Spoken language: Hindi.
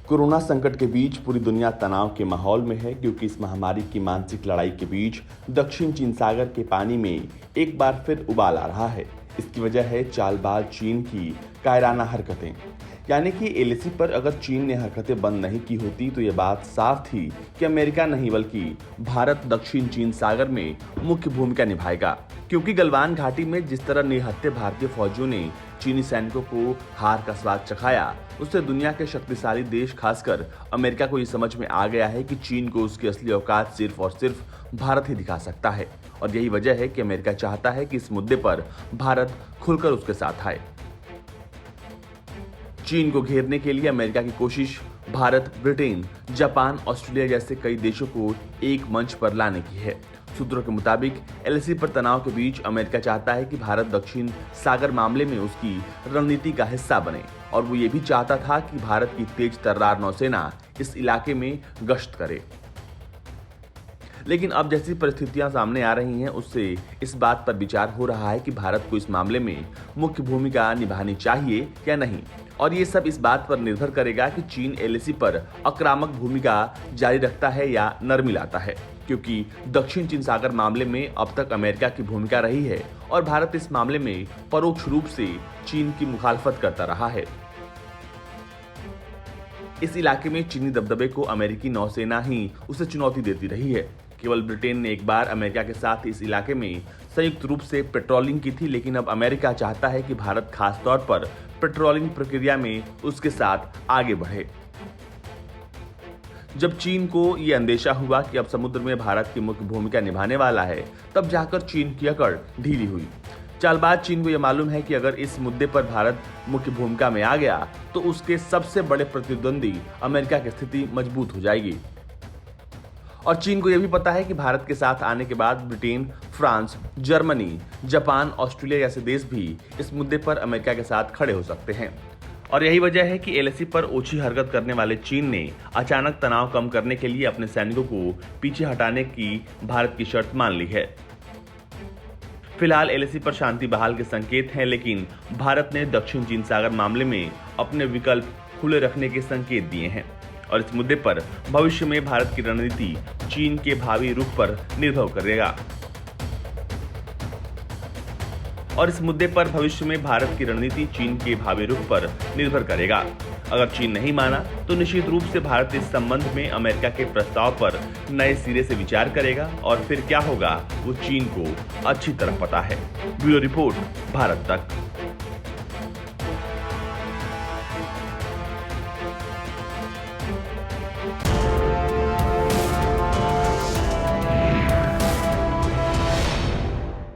कोरोना संकट के बीच पूरी दुनिया तनाव के माहौल में है क्योंकि इस महामारी की मानसिक लड़ाई के बीच दक्षिण चीन सागर के पानी में एक बार फिर उबाल आ रहा है। इसकी वजह है चालबाज चीन की कायराना हरकतें। यानी कि एलएसी पर अगर चीन ने हरकतें बंद नहीं की होती तो ये बात साफ थी कि अमेरिका नहीं बल्कि भारत दक्षिण चीन सागर में मुख्य भूमिका निभाएगा। क्योंकि गलवान घाटी में जिस तरह निहत्थे भारतीय फौजियों ने चीनी सैनिकों को हार का स्वाद चखाया, उससे दुनिया के शक्तिशाली देश खासकर अमेरिका को ये समझ में आ गया है कि चीन को उसकी असली औकात सिर्फ और सिर्फ भारत ही दिखा सकता है। और यही वजह है कि अमेरिका चाहता है कि इस मुद्दे पर भारत खुलकर उसके साथ आए। चीन को घेरने के लिए अमेरिका की कोशिश भारत, ब्रिटेन, जापान, ऑस्ट्रेलिया जैसे कई देशों को एक मंच पर लाने की है। सूत्रों के मुताबिक एलएसी पर तनाव के बीच अमेरिका चाहता है कि भारत दक्षिण सागर मामले में उसकी रणनीति का हिस्सा बने और वो ये भी चाहता था कि भारत की तेज तर्रार नौसेना इस इलाके में गश्त करे। लेकिन अब जैसी परिस्थितियां सामने आ रही हैं, उससे इस बात पर विचार हो रहा है कि भारत को इस मामले में मुख्य भूमिका निभानी चाहिए या नहीं। और ये सब इस बात पर निर्भर करेगा कि चीन एलएसी पर आक्रामक भूमिका जारी रखता है या नरमी लाता है, क्योंकि दक्षिण चीन सागर मामले में अब तक अमेरिका की भूमिका रही है और भारत इस मामले में परोक्ष रूप से चीन की मुखालफत करता रहा है। इस इलाके में चीनी दबदबे को अमेरिकी नौसेना ही उसे चुनौती देती रही है। केवल ब्रिटेन ने एक बार अमेरिका के साथ इस इलाके में संयुक्त रूप से पेट्रोलिंग की थी, लेकिन अब अमेरिका चाहता है कि भारत खास तौर पर पेट्रोलिंग प्रक्रिया में उसके साथ आगे बढ़े। जब चीन को यह अंदेशा हुआ कि अब समुद्र में भारत की मुख्य भूमिका निभाने वाला है, तब जाकर चीन की अकड़ ढीली हुई। चालबाज चीन को यह मालूम है कि अगर इस मुद्दे पर भारत मुख्य भूमिका में आ गया तो उसके सबसे बड़े प्रतिद्वंदी अमेरिका की स्थिति मजबूत हो जाएगी। और चीन को यह भी पता है कि भारत के साथ आने के बाद Britain, France, Germany, Japan, Australia जैसे देश भी इस मुद्दे पर अमेरिका के साथ खड़े हो सकते हैं। और यही वजह है कि एलएसी पर ओछी हरकत करने वाले चीन ने अचानक तनाव कम करने के लिए अपने सैनिकों को पीछे हटाने की भारत की शर्त मान ली है। फिलहाल एलएसी पर शांति बहाल के संकेत हैं, लेकिन भारत ने दक्षिण चीन सागर मामले में अपने विकल्प खुले रखने के संकेत दिए हैं। और इस मुद्दे पर भविष्य में भारत की रणनीति चीन के भावी रुख पर निर्भर करेगा। अगर चीन नहीं माना तो निश्चित रूप से भारत इस संबंध में अमेरिका के प्रस्ताव पर नए सिरे से विचार करेगा और फिर क्या होगा वो चीन को अच्छी तरह पता है। ब्यूरो रिपोर्ट, भारत तक।